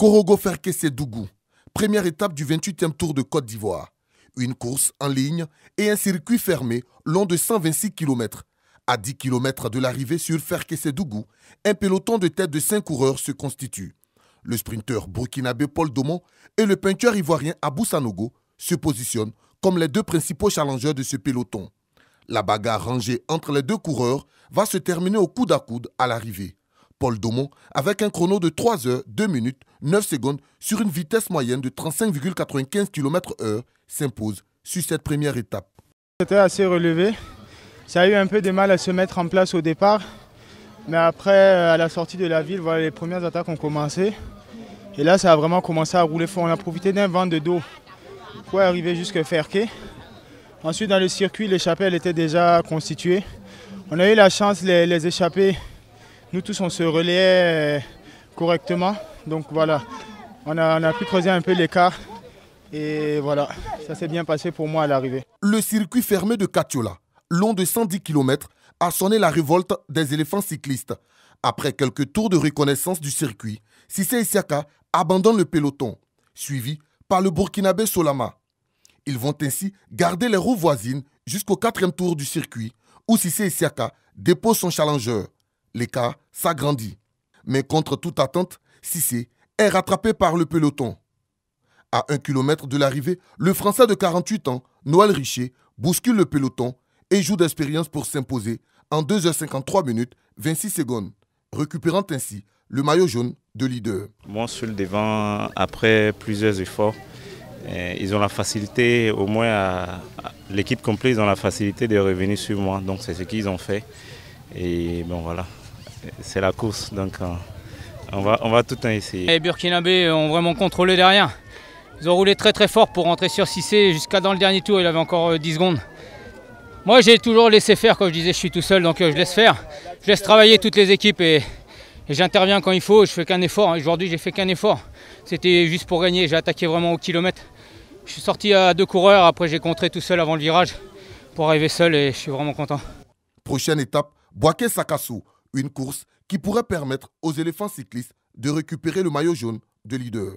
Korogo Ferkessé-Dougou, première étape du 28e Tour de Côte d'Ivoire. Une course en ligne et un circuit fermé long de 126 km. À 10 km de l'arrivée sur Ferkessé-Dougou, un peloton de tête de 5 coureurs se constitue. Le sprinteur burkinabé Paul Domon et le puncheur ivoirien Abou Sanogo se positionnent comme les deux principaux challengeurs de ce peloton. La bagarre rangée entre les deux coureurs va se terminer au coude à coude à l'arrivée. Paul Domon, avec un chrono de 3 heures, 2 minutes, 9 secondes sur une vitesse moyenne de 35,95 km/h, s'impose sur cette première étape. C'était assez relevé. Ça a eu un peu de mal à se mettre en place au départ. Mais après, à la sortie de la ville, voilà, les premières attaques ont commencé. Et là, ça a vraiment commencé à rouler fort. On a profité d'un vent de dos pour arriver jusqu'à Ferké. Ensuite, dans le circuit, l'échappée elle était déjà constituée. On a eu la chance, les échappées, nous tous, on se relayait correctement. Donc voilà, on a pu creuser un peu l'écart. Et voilà, ça s'est bien passé pour moi à l'arrivée. Le circuit fermé de Katiola, long de 110 km, a sonné la révolte des éléphants cyclistes. Après quelques tours de reconnaissance du circuit, Cissé Isiaka abandonne le peloton, suivi par le Burkinabé Solama. Ils vont ainsi garder les roues voisines jusqu'au 4e tour du circuit, où Cissé Isiaka dépose son challenger. L'écart s'agrandit. Mais contre toute attente, Cissé est rattrapé par le peloton. À 1 km de l'arrivée, le Français de 48 ans, Noël Richer, bouscule le peloton et joue d'expérience pour s'imposer en 2h53 minutes 26 secondes, récupérant ainsi le maillot jaune de leader. Moi, sur le devant, après plusieurs efforts, ils ont la facilité, au moins l'équipe complète, ils ont la facilité de revenir sur moi. Donc c'est ce qu'ils ont fait. Et bon voilà, c'est la course. Donc on va tout le temps essayer. Les Burkinabés ont vraiment contrôlé derrière. Ils ont roulé très fort pour rentrer sur Cissé. Jusqu'à dans le dernier tour, il avait encore 10 secondes. Moi, j'ai toujours laissé faire. Comme je disais, je suis tout seul, donc je laisse faire. Je laisse travailler toutes les équipes et j'interviens quand il faut. Je fais qu'un effort. Aujourd'hui, j'ai fait qu'un effort. C'était juste pour gagner. J'ai attaqué vraiment au kilomètre. Je suis sorti à 2 coureurs. Après, j'ai contré tout seul avant le virage pour arriver seul et je suis vraiment content. Prochaine étape, Boaké Sakasso. Une course qui pourrait permettre aux éléphants cyclistes de récupérer le maillot jaune de leader.